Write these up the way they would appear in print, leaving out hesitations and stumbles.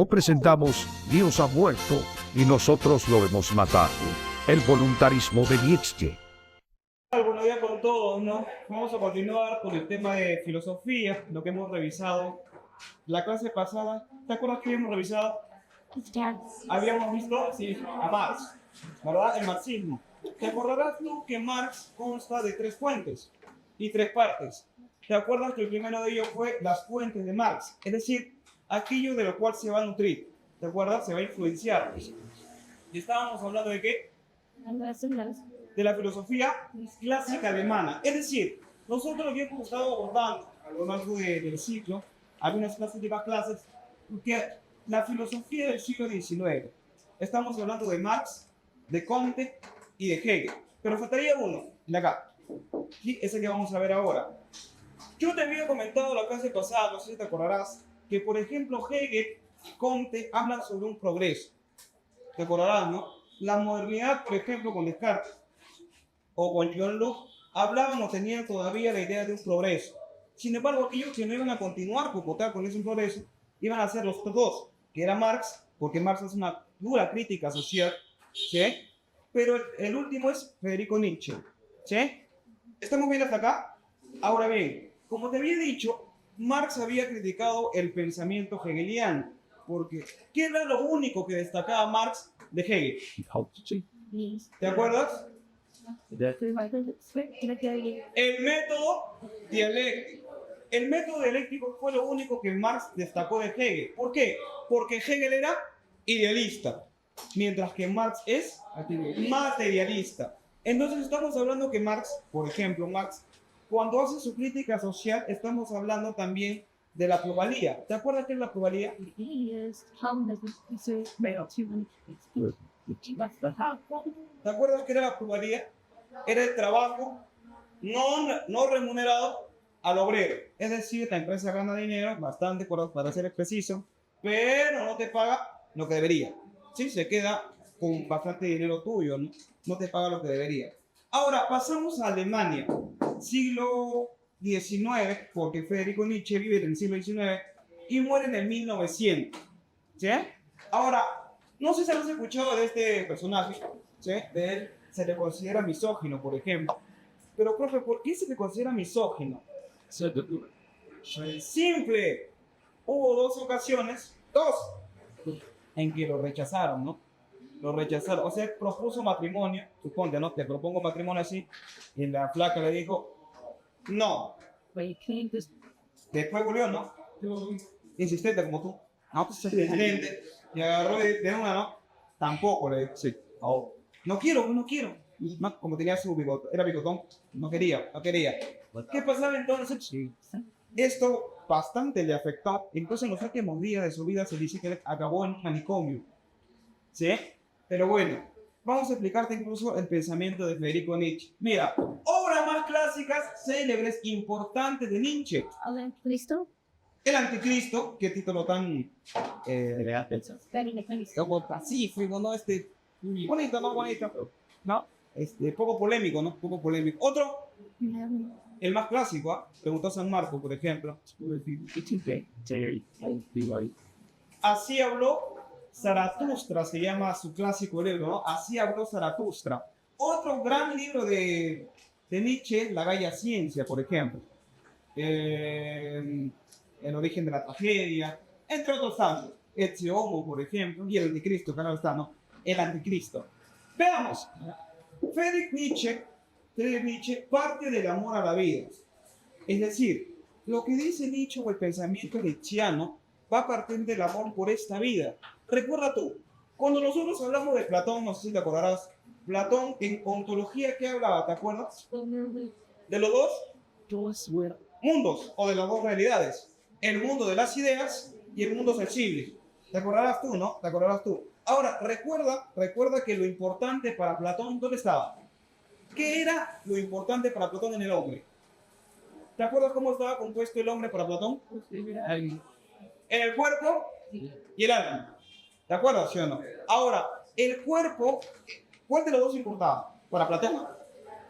O presentamos Dios ha muerto y nosotros lo hemos matado. El voluntarismo de Nietzsche. Buenos días con todos, ¿no? Vamos a continuar con el tema de filosofía, lo que hemos revisado la clase pasada. ¿Te acuerdas que habíamos revisado? Habíamos visto, sí, a Marx, ¿verdad? El marxismo. ¿Te acordarás tú que Marx consta de tres fuentes y tres partes? ¿Te acuerdas que el primero de ellos fue las fuentes de Marx? Es decir, aquello de lo cual se va a nutrir. ¿Te acuerdas? Se va a influenciar. ¿Y estábamos hablando de qué? De la filosofía clásica alemana. Es decir, nosotros habíamos estado abordando a lo largo del ciclo, algunas clases, que la filosofía del siglo XIX. Estamos hablando de Marx, de Comte y de Hegel. Pero faltaría uno, de acá. Y ese que vamos a ver ahora. Yo te había comentado la clase pasada, no sé si te acordarás, que por ejemplo Hegel y Comte hablan sobre un progreso. Te acordarás, ¿no? La modernidad, por ejemplo, con Descartes o con John Locke, hablaban o tenían todavía la idea de un progreso. Sin embargo, aquellos que no iban a continuar con ese progreso, iban a ser los dos, que era Marx, porque Marx es una dura crítica social, ¿sí? Pero el último es Federico Nietzsche, ¿sí? ¿Estamos bien hasta acá? Ahora bien, como te había dicho, Marx había criticado el pensamiento hegeliano, porque ¿qué era lo único que destacaba Marx de Hegel? ¿Te acuerdas? El método dialéctico. El método dialéctico fue lo único que Marx destacó de Hegel. ¿Por qué? Porque Hegel era idealista, mientras que Marx es materialista. Entonces estamos hablando que Marx, por ejemplo, Marx, cuando hace su crítica social, estamos hablando también de la plusvalía. ¿Te acuerdas qué es la plusvalía? ¿Te acuerdas qué era la plusvalía? Era el trabajo no remunerado al obrero. Es decir, la empresa gana dinero, bastante para ser preciso, pero no te paga lo que debería. Sí, se queda con bastante dinero tuyo, ¿no? No te paga lo que debería. Ahora, pasamos a Alemania, siglo XIX, porque Federico Nietzsche vive en el siglo XIX y muere en el 1900. ¿Sí? Ahora, no sé si has escuchado de este personaje, ¿sí? De él se le considera misógino, por ejemplo. Pero, profe, ¿por qué se le considera misógino? Simple. Hubo dos ocasiones, en que lo rechazaron, ¿no? Lo rechazaron. O sea, propuso matrimonio, suponte, ¿no? Te propongo matrimonio así. Y la flaca le dijo, no. Después volvió, ¿no? Insistente como tú. No, pues insistente. Y agarró de una, ¿no? Tampoco le dijo, sí. Oh. No quiero. Y más, como tenía su bigote, era bigotón, no quería. ¿Qué pasaba entonces? Sí. Esto bastante le afectó. Entonces, en los últimos días de su vida se dice que acabó en un manicomio. ¿Sí? Pero bueno, vamos a explicarte incluso el pensamiento de Federico Nietzsche. Mira, obras más clásicas, célebres, importantes de Nietzsche. ¿Listo? El Anticristo, qué título tan pacífico, ¿no? Bonito, ¿no? Bonito, ¿no? Poco polémico, ¿no? Poco polémico. Otro, el más clásico, ¿ah? Preguntó San Marcos, por ejemplo. Así habló Zaratustra, se llama su clásico libro, ¿no? Así habló Zaratustra. Otro gran libro de Nietzsche, La Gaia Ciencia, por ejemplo. El origen de la tragedia, entre otros tantos. Ezio Homo, por ejemplo, y el Anticristo, claro está, ¿no? El Anticristo. Veamos. Friedrich Nietzsche parte del amor a la vida. Es decir, lo que dice Nietzsche o el pensamiento nietzscheano va a partir del amor por esta vida. Recuerda tú, cuando nosotros hablamos de Platón, no sé si te acordarás, Platón en ontología, ¿qué hablaba? ¿Te acuerdas? ¿De los dos mundos o de las dos realidades? El mundo de las ideas y el mundo sensible. ¿Te acordarás tú, no? ¿Te acordarás tú? Ahora, recuerda que lo importante para Platón, ¿dónde estaba? ¿Qué era lo importante para Platón en el hombre? ¿Te acuerdas cómo estaba compuesto el hombre para Platón? En el cuerpo y el alma. ¿De acuerdo, sí o no? Ahora, el cuerpo, ¿cuál de los dos importaba para Platón?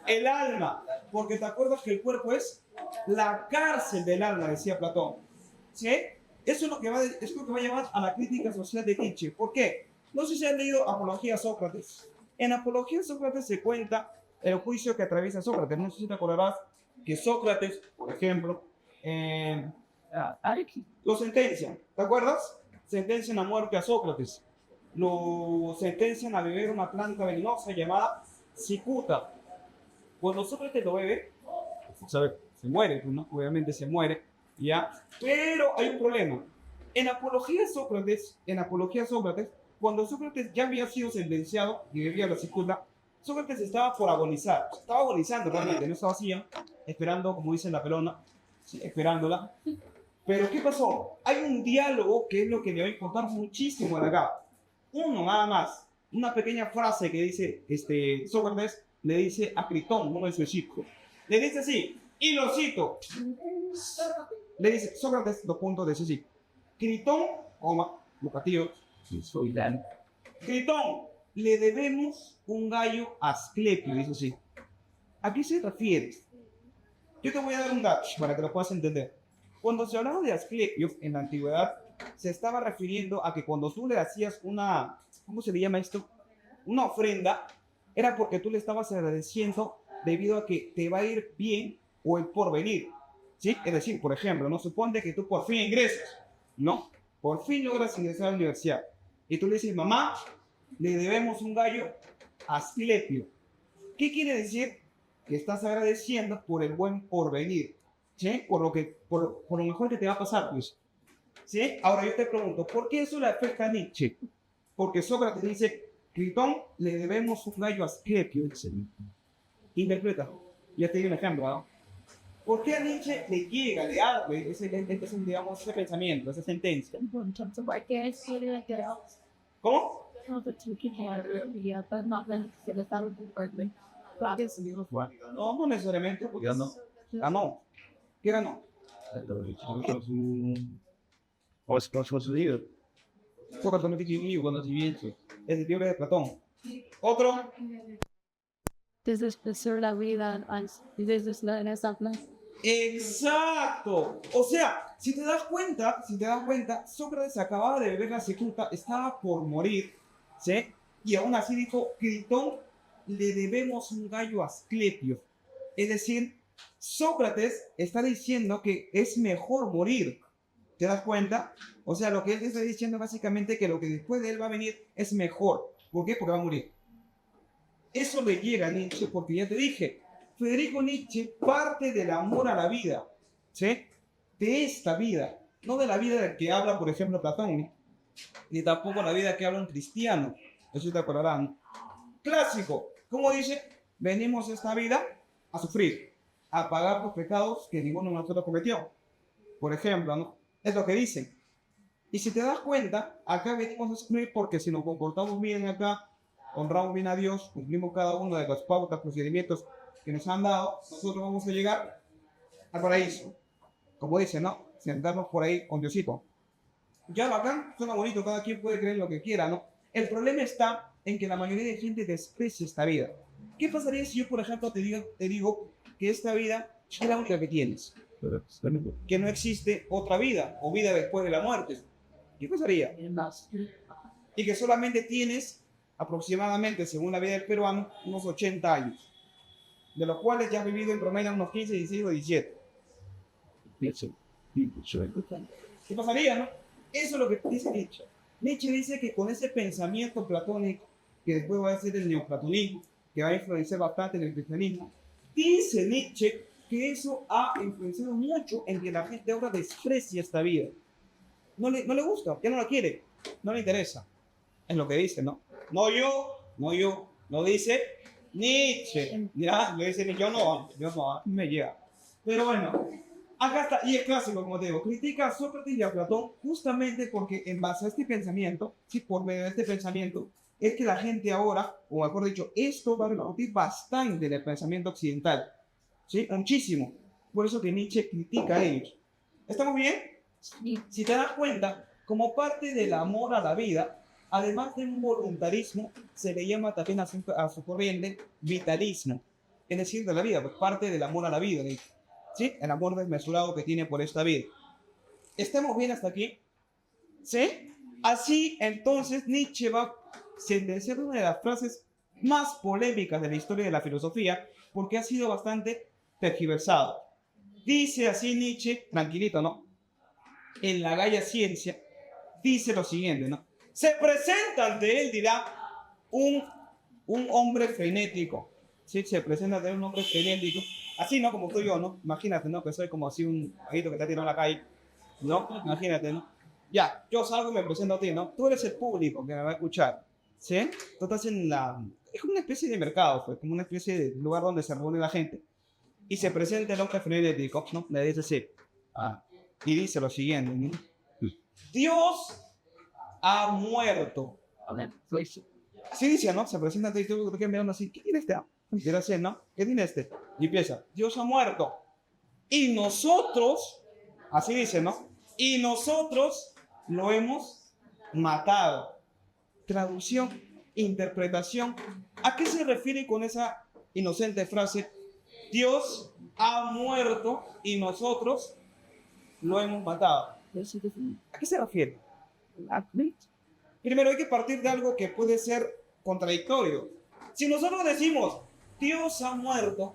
El alma, porque te acuerdas que el cuerpo es la cárcel del alma, decía Platón. ¿Sí? Eso es es lo que va a llevar a la crítica social de Nietzsche. ¿Por qué? No sé si han leído Apología a Sócrates. En Apología a Sócrates se cuenta el juicio que atraviesa Sócrates. No sé si te acordarás que Sócrates, por ejemplo, lo sentencian. ¿Te acuerdas? Sentencian a muerte a Sócrates. Lo sentencian a beber una planta venenosa llamada cicuta. Cuando Sócrates lo bebe, ¿sabe? Se muere, ¿no? Obviamente se muere, ¿ya? Pero hay un problema. En Apología a Sócrates, cuando Sócrates ya había sido sentenciado y bebía la cicuta, Sócrates estaba por agonizar. Estaba agonizando realmente, no estaba así, esperando, como dice la pelona, ¿sí? Esperándola. Pero ¿qué pasó? Hay un diálogo que es lo que le va a importar muchísimo de acá. Uno nada más. Una pequeña frase que dice Sócrates le dice a Critón, uno de sus hijos. Le dice así, y lo cito. Le dice Sócrates, dos puntos, dice así. Critón, vocativo, Critón, le debemos un gallo a Asclepio, dice así. ¿A qué se refiere? Yo te voy a dar un dato para que lo puedas entender. Cuando se hablaba de Asclepio en la antigüedad, se estaba refiriendo a que cuando tú le hacías una, ¿cómo se le llama esto? Una ofrenda, era porque tú le estabas agradeciendo debido a que te va a ir bien o el porvenir. ¿Sí? Es decir, por ejemplo, no supone que tú por fin ingresas, ¿no? Por fin logras ingresar a la universidad. Y tú le dices, mamá, le debemos un gallo a Asclepio. ¿Qué quiere decir? Que estás agradeciendo por el buen porvenir, ¿sí? Por lo mejor que te va a pasar, pues. ¿Sí? Ahora yo te pregunto, ¿por qué eso le afecta a Nietzsche? Porque Sócrates dice, Critón, le debemos un gallo a Asclepio. Interpreta. Ya te di un ejemplo, ¿no? ¿Por qué a Nietzsche le llega, le arde digamos, ese pensamiento, esa sentencia? ¿Cómo? No, no necesariamente, porque ganó. Ganó. ¿Qué ganó? Sócrates no tiene un conocimiento. Es el libro de Platón. Otro. Exacto. O sea, si te das cuenta, Sócrates acababa de beber la cicuta, estaba por morir, ¿sí? Y aún así dijo, Critón, le debemos un gallo a Asclepio. Es decir, Sócrates está diciendo que es mejor morir. ¿Te das cuenta? O sea, lo que él está diciendo básicamente que lo que después de él va a venir es mejor. ¿Por qué? Porque va a morir. Eso le llega a Nietzsche porque ya te dije, Federico Nietzsche parte del amor a la vida, ¿sí? De esta vida, no de la vida de que habla, por ejemplo, Platón, ni tampoco la vida que habla un cristiano. Eso te acordarán. Clásico, ¿cómo dice? Venimos a esta vida a sufrir, a pagar los pecados que ninguno de nosotros cometió. Por ejemplo, ¿no? Es lo que dicen. Y si te das cuenta, acá venimos a sufrir porque si nos comportamos bien acá, honramos bien a Dios, cumplimos cada uno de las pautas, procedimientos que nos han dado, nosotros vamos a llegar al paraíso. Como dicen, ¿no? Sentarnos por ahí con Diosito. Ya bacán, suena bonito, cada quien puede creer lo que quiera, ¿no? El problema está en que la mayoría de gente desprecia esta vida. ¿Qué pasaría si yo, por ejemplo, te digo que esta vida es la única que tienes? Que no existe otra vida o vida después de la muerte. ¿Qué pasaría? Y que solamente tienes aproximadamente, según la vida del peruano, unos 80 años, de los cuales ya has vivido en promedio unos 15, 16 o 17. ¿Qué pasaría, no? Eso es lo que dice Nietzsche. Nietzsche dice que con ese pensamiento platónico, que después va a ser el neoplatonismo, que va a influenciar bastante en el cristianismo, dice Nietzsche que eso ha influenciado mucho en que la gente ahora desprecia esta vida. No le gusta, ya no la quiere, no le interesa. Es lo que dice, ¿no? No yo, lo dice Nietzsche. Ya, lo dice yo no, me llega. Pero bueno, acá está, y es clásico, como te digo, critica a Sócrates y a Platón justamente porque en base a este pensamiento, sí, por medio de este pensamiento, es que la gente ahora, o mejor dicho, esto va a repercutir bastante en el pensamiento occidental, ¿sí? Muchísimo. Por eso que Nietzsche critica a ellos. ¿Estamos bien? Sí. Si te das cuenta, como parte del amor a la vida, además de un voluntarismo, se le llama también a su corriente vitalismo, es decir, de la vida, pues parte del amor a la vida, ¿sí? El amor desmesurado que tiene por esta vida. ¿Estamos bien hasta aquí? ¿Sí? Así, entonces, Nietzsche va a sentenciar una de las frases más polémicas de la historia de la filosofía, porque ha sido bastante tergiversado. Dice así Nietzsche, tranquilito, ¿no? En la Gaia Ciencia, dice lo siguiente, ¿no? Se presenta ante él, dirá, un, un hombre frenético. Sí, se presenta ante él un hombre frenético. Así, ¿no? Como soy yo, ¿no? Imagínate, ¿no? Que soy como así un bajito que está tirado en la calle. ¿No? Imagínate, ¿no? Ya, yo salgo y me presento a ti, ¿no? Tú eres el público que me va a escuchar. ¿Sí? Tú estás en la... Es como una especie de mercado, pues, como una especie de lugar donde se reúne la gente. Y se presenta el hombre frenético, ¿no? Le dice así. Y dice lo siguiente, ¿no? Dios ha muerto. Así dice, ¿no? Se presenta y tú que me así, ¿qué tiene este? Quiere hacer, ¿no? ¿Qué tiene este? Y empieza, Dios ha muerto. Y nosotros, así dice, ¿no? Y nosotros lo hemos matado. Traducción, interpretación. ¿A qué se refiere con esa inocente frase? Dios ha muerto y nosotros lo hemos matado. ¿A qué se refiere? Primero hay que partir de algo que puede ser contradictorio. Si nosotros decimos, Dios ha muerto,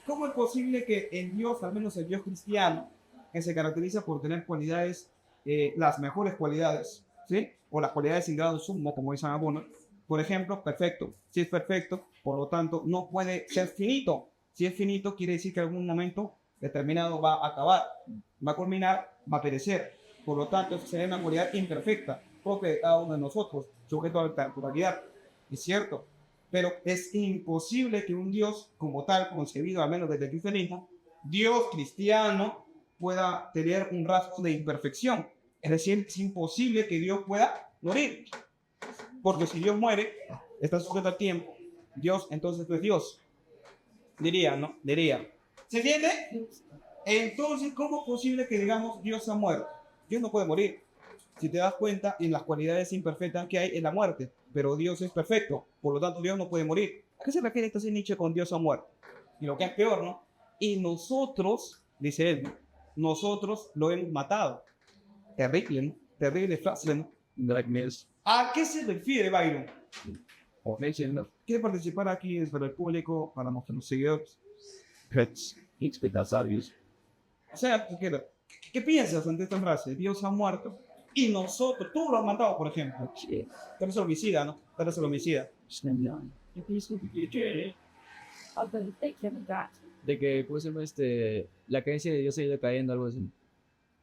¿cómo es posible que el Dios, al menos el Dios cristiano, que se caracteriza por tener cualidades, las mejores cualidades, ¿sí? O las cualidades sin grado sumo, como dicen algunos, por ejemplo, perfecto. Si es perfecto, por lo tanto, no puede ser finito. Si es finito, quiere decir que en algún momento determinado va a acabar, va a culminar, va a perecer. Por lo tanto, sería una cualidad imperfecta, propia de cada uno de nosotros, sujeto a la temporalidad. Es cierto, pero es imposible que un Dios como tal, concebido al menos desde el cristianismo, Dios cristiano, pueda tener un rasgo de imperfección. Es decir, es imposible que Dios pueda morir. Porque si Dios muere, está sujeto al tiempo. Dios entonces no es Dios. Diría, ¿no? Diría. ¿Se entiende? Entonces, ¿cómo es posible que digamos Dios ha muerto? Dios no puede morir. Si te das cuenta, en las cualidades imperfectas que hay en la muerte. Pero Dios es perfecto. Por lo tanto, Dios no puede morir. ¿A qué se refiere entonces Nietzsche con Dios ha muerto? Y lo que es peor, ¿no? Y nosotros, dice él, nosotros lo hemos matado. Terrible, ¿no? Terrible frase, ¿no? ¿A qué se refiere Byron? ¿Quiere participar aquí para el público, para nuestros seguidores? O sea, ¿qué piensas ante esta frase? Dios ha muerto y nosotros, tú lo has matado, por ejemplo. Tú eres el homicida, ¿no? Tú eres el homicida. De que pues la creencia de Dios ha ido cayendo, algo así.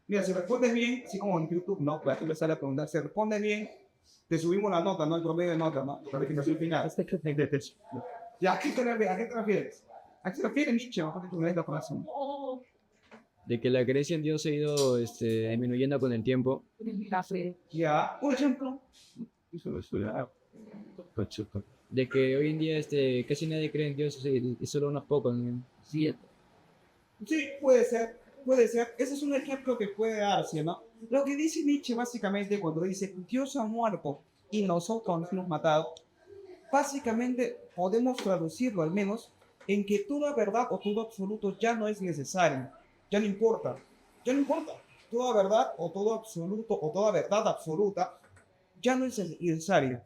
Mira, si respondes bien, así como en YouTube, ¿no? Puedes empezar a preguntar. Si respondes bien, te subimos la nota, ¿no? El promedio de nota, ¿no? La calificación final. ¿Ya a qué te refieres? ¿A qué se refiere Nietzsche? Bajo tu la corazón. De que la creencia en Dios se ha ido disminuyendo con el tiempo. Ya, por ejemplo. De que hoy en día casi nadie cree en Dios y solo unos pocos, ¿no? Sí, puede ser, puede ser. Ese es un ejemplo que puede darse, ¿no? Lo que dice Nietzsche básicamente cuando dice Dios ha muerto y nosotros nos hemos matado, básicamente podemos traducirlo al menos en que toda verdad o todo absoluto ya no es necesario, ya no importa, ya no importa. Toda verdad o todo absoluto o toda verdad absoluta ya no es necesario,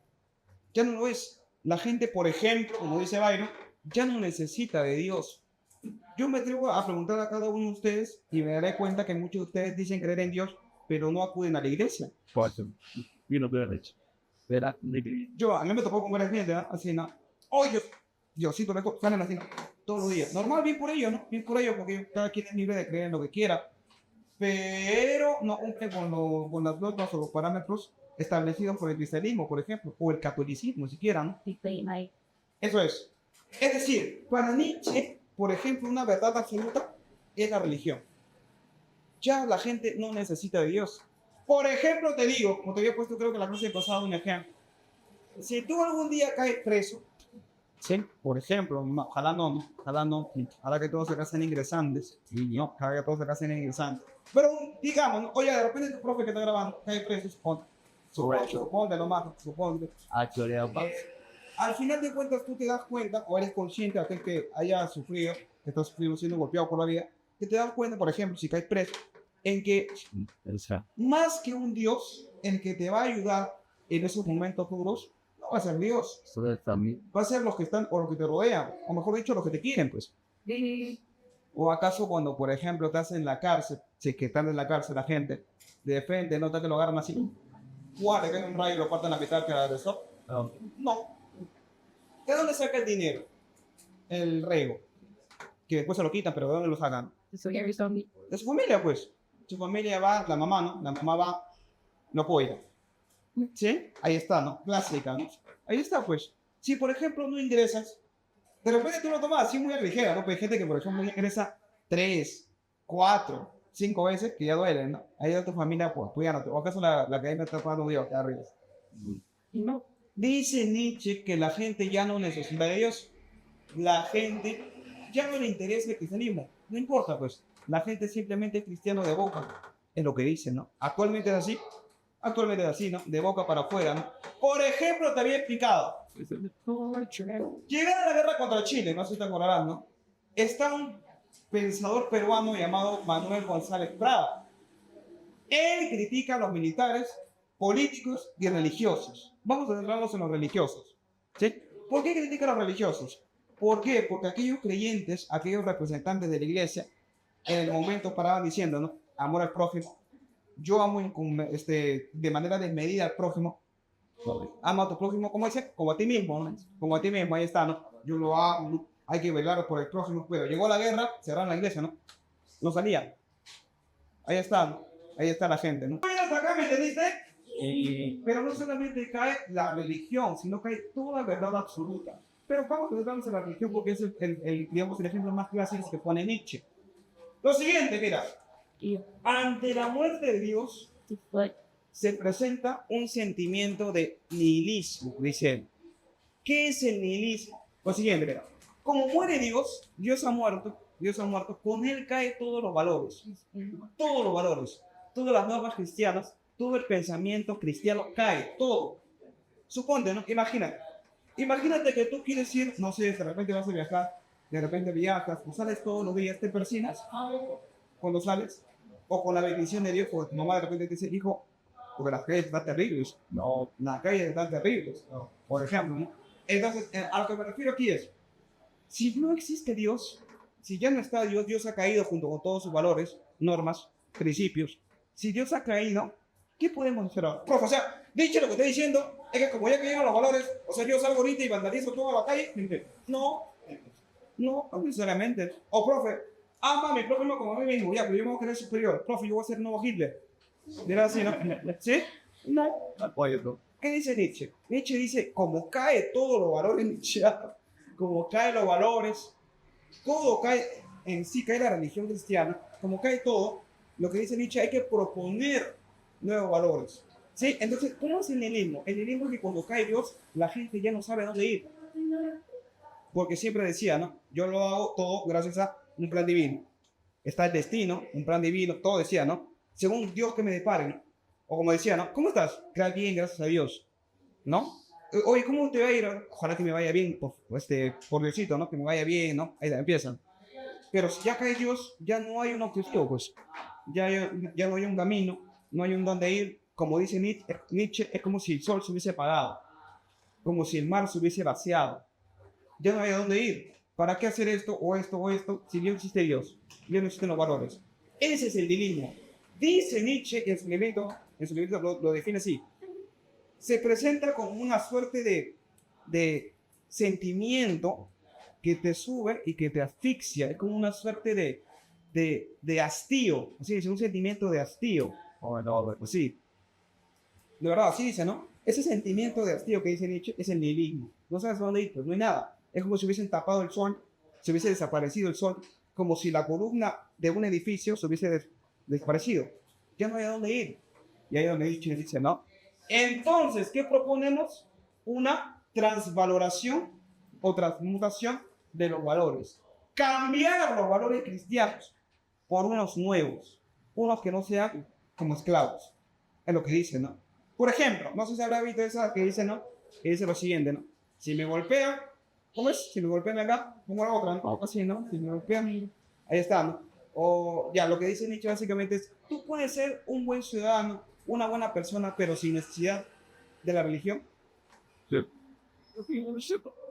ya no lo es. La gente, por ejemplo, como dice Byron, ya no necesita de Dios. Yo me atrevo a preguntar a cada uno de ustedes y me daré cuenta que muchos de ustedes dicen creer en Dios, pero no acuden a la iglesia. Yo, a mí me tocó con varias gente, ¿eh? Así, ¿no? Oye, Diosito, salen así, ¿no? Todos los días. Normal, bien por ellos, ¿no? Bien por ellos, porque cada quien es libre de creer en lo que quiera. Pero no cumple con las normas o los parámetros establecidos por el cristianismo, por ejemplo, o el catolicismo, siquiera, ¿no? Eso es. Es decir, para Nietzsche, por ejemplo, una verdad absoluta es la religión. Ya la gente no necesita de Dios. Por ejemplo, te digo, como te había puesto creo que la clase pasada un ejemplo. Si tú algún día caes preso, ¿sí? Por ejemplo, ojalá no, ojalá que todos se casen ingresantes, no, ojalá que todos se casen ingresantes. Pero digamos, ¿no? Oye, de repente tu profe que está grabando cae preso, suponte lo más, suponte. Al final de cuentas tú te das cuenta, o eres consciente, aquel que haya sufrido, que está sufriendo siendo golpeado por la vida, que te das cuenta, por ejemplo, si caes preso, en que O sea, más que un Dios, el que te va a ayudar en esos momentos duros, no va a ser Dios, eso es también. va a ser los que están o los que te rodean, o mejor dicho, los que te quieren, pues. O acaso cuando, por ejemplo, estás en la cárcel, si es que están en la cárcel la gente, de frente, no te lo agarran así, ¡guau! Te cae un rayo y lo parten a la mitad que la de eso. No. ¿De dónde saca el dinero? El rego. Que después se lo quitan, pero ¿de dónde lo sacan? De su familia, pues. Su familia va, la mamá, ¿no? La mamá va, lo apoya. ¿Sí? Ahí está, ¿no? Clásica, ¿no? Ahí está, pues. Si, por ejemplo, no ingresas, de repente tú lo tomas así muy a ligera, ¿no? Pues hay gente que, por ejemplo, ingresa 3, 4, 5 veces, que ya duele, ¿no? Ahí de tu familia, pues, tú ya no te... ¿O acaso la que ahí me está pagando Dios, acá arriba? No. Dice Nietzsche que la gente ya no necesita de Dios. La gente ya no le interesa el cristianismo. No importa, pues. La gente simplemente es cristiano de boca. Es lo que dicen, ¿no? Actualmente es así. Actualmente es así, ¿no? De boca para afuera, ¿no? Por ejemplo, te había explicado. Llegada la guerra contra Chile, no sé si te acordarás, ¿no? Está un pensador peruano llamado Manuel González Prada. Él critica a los militares, políticos y religiosos. Vamos a centrarnos en los religiosos. ¿Sí? ¿Por qué critica a los religiosos? ¿Por qué? Porque aquellos creyentes, aquellos representantes de la iglesia, en el momento paraban diciendo, ¿no? Amor al prójimo. Yo amo de manera desmedida al prójimo. Ama a tu prójimo, como dice, como a ti mismo, ¿no? Como a ti mismo, ahí está, ¿no? Yo lo amo, ¿no? Hay que velar por el prójimo. Pero llegó la guerra, cerraron la iglesia, ¿no? No salían. Ahí está, ¿no? Ahí está la gente, ¿no? Acá, ¿me entendiste? Pero no solamente cae la religión, sino cae toda verdad absoluta. Pero vamos a centrarnos en la religión porque es digamos, el ejemplo más clásico que pone Nietzsche. Lo siguiente, mira. Ante la muerte de Dios se presenta un sentimiento de nihilismo, dice él. ¿Qué es el nihilismo? Lo siguiente, mira. Como muere Dios, Dios ha muerto, con él caen todos los valores. Todos los valores. Todas las normas cristianas, todo el pensamiento cristiano cae, todo. Suponte, ¿no? Imagínate que tú quieres ir, no sé, de repente vas a viajar, de repente viajas, o sales todos los días, te persinas cuando sales, o con la bendición de Dios, porque tu mamá de repente te dice, hijo, porque las calles están terribles. No, las calles están terribles, no. Por ejemplo, ¿no? Entonces, a lo que me refiero aquí es, si no existe Dios, si ya no está Dios, Dios ha caído junto con todos sus valores, normas, principios. Si Dios ha caído, ¿qué podemos hacer ahora? Profe, o sea, dicho lo que estoy diciendo, es que como ya cayeron los valores, o sea, yo salgo ahorita y vandalizo toda la calle. No, no necesariamente. O profe, ama a mi prójimo como a mí mismo, ya, pero yo me voy a creer superior. Profe, yo voy a ser nuevo Hitler. Dirá así, ¿no? ¿Sí? No. ¿Qué dice Nietzsche? Nietzsche dice, como cae todos los valores nietzscheanos, como caen los valores, todo cae, en sí cae la religión cristiana, como cae todo, lo que dice Nietzsche, hay que proponer nuevos valores. ¿Sí? Entonces, ¿cómo es el nihilismo? El nihilismo es que cuando cae Dios, la gente ya no sabe a dónde ir. Porque siempre decía, ¿no? Yo lo hago todo gracias a un plan divino. Está el destino, un plan divino, todo decía, ¿no? Según Dios que me depare, ¿no? O como decía, ¿no? ¿Cómo estás? Bien, gracias a Dios. ¿No? Oye, ¿cómo te va a ir? Ojalá que me vaya bien, por Diosito, ¿no? Que me vaya bien, ¿no? Ahí empiezan. Pero si ya cae Dios, ya no hay un objetivo, pues. Ya no hay un camino, no hay un dónde ir. Como dice Nietzsche, es como si el sol se hubiese apagado, como si el mar se hubiese vaciado. Ya no hay a dónde ir. ¿Para qué hacer esto o esto o esto si no existe Dios? Ya no existen los valores. Ese es el nihilismo. Dice Nietzsche, que en su libro lo define así. Se presenta como una suerte de sentimiento que te sube y que te asfixia. Es como una suerte de hastío. Así es un sentimiento de hastío. Pues sí. De verdad, así dice, ¿no? Ese sentimiento de hastío que dice Nietzsche es el nihilismo. No sabes a dónde ir, pues no hay nada. Es como si hubiesen tapado el sol, si hubiese desaparecido el sol, como si la columna de un edificio se hubiese desaparecido. Ya no hay a dónde ir. Y ahí es donde Nietzsche dice, ¿no? Entonces, ¿qué proponemos? Una transvaloración o transmutación de los valores. Cambiar los valores cristianos por unos nuevos, unos que no sean como esclavos. Es lo que dice, ¿no? Por ejemplo, no sé si habrá visto esa que dice, ¿no? Que dice lo siguiente, ¿no? Si me golpean, ¿cómo es? Si me golpean acá, pongo la otra, ¿no? Así, ¿no? Si me golpean, ahí está, ¿no? O ya, lo que dice Nietzsche básicamente es, tú puedes ser un buen ciudadano, una buena persona, pero sin necesidad de la religión. Sí.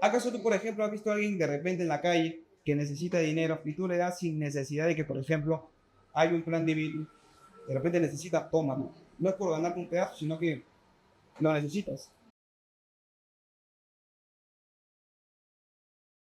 ¿Acaso tú, por ejemplo, has visto a alguien de repente en la calle que necesita dinero y tú le das sin necesidad de que, por ejemplo, hay un plan divino, de repente necesita, tómalo? No es por ganarte un pedazo, sino que lo necesitas.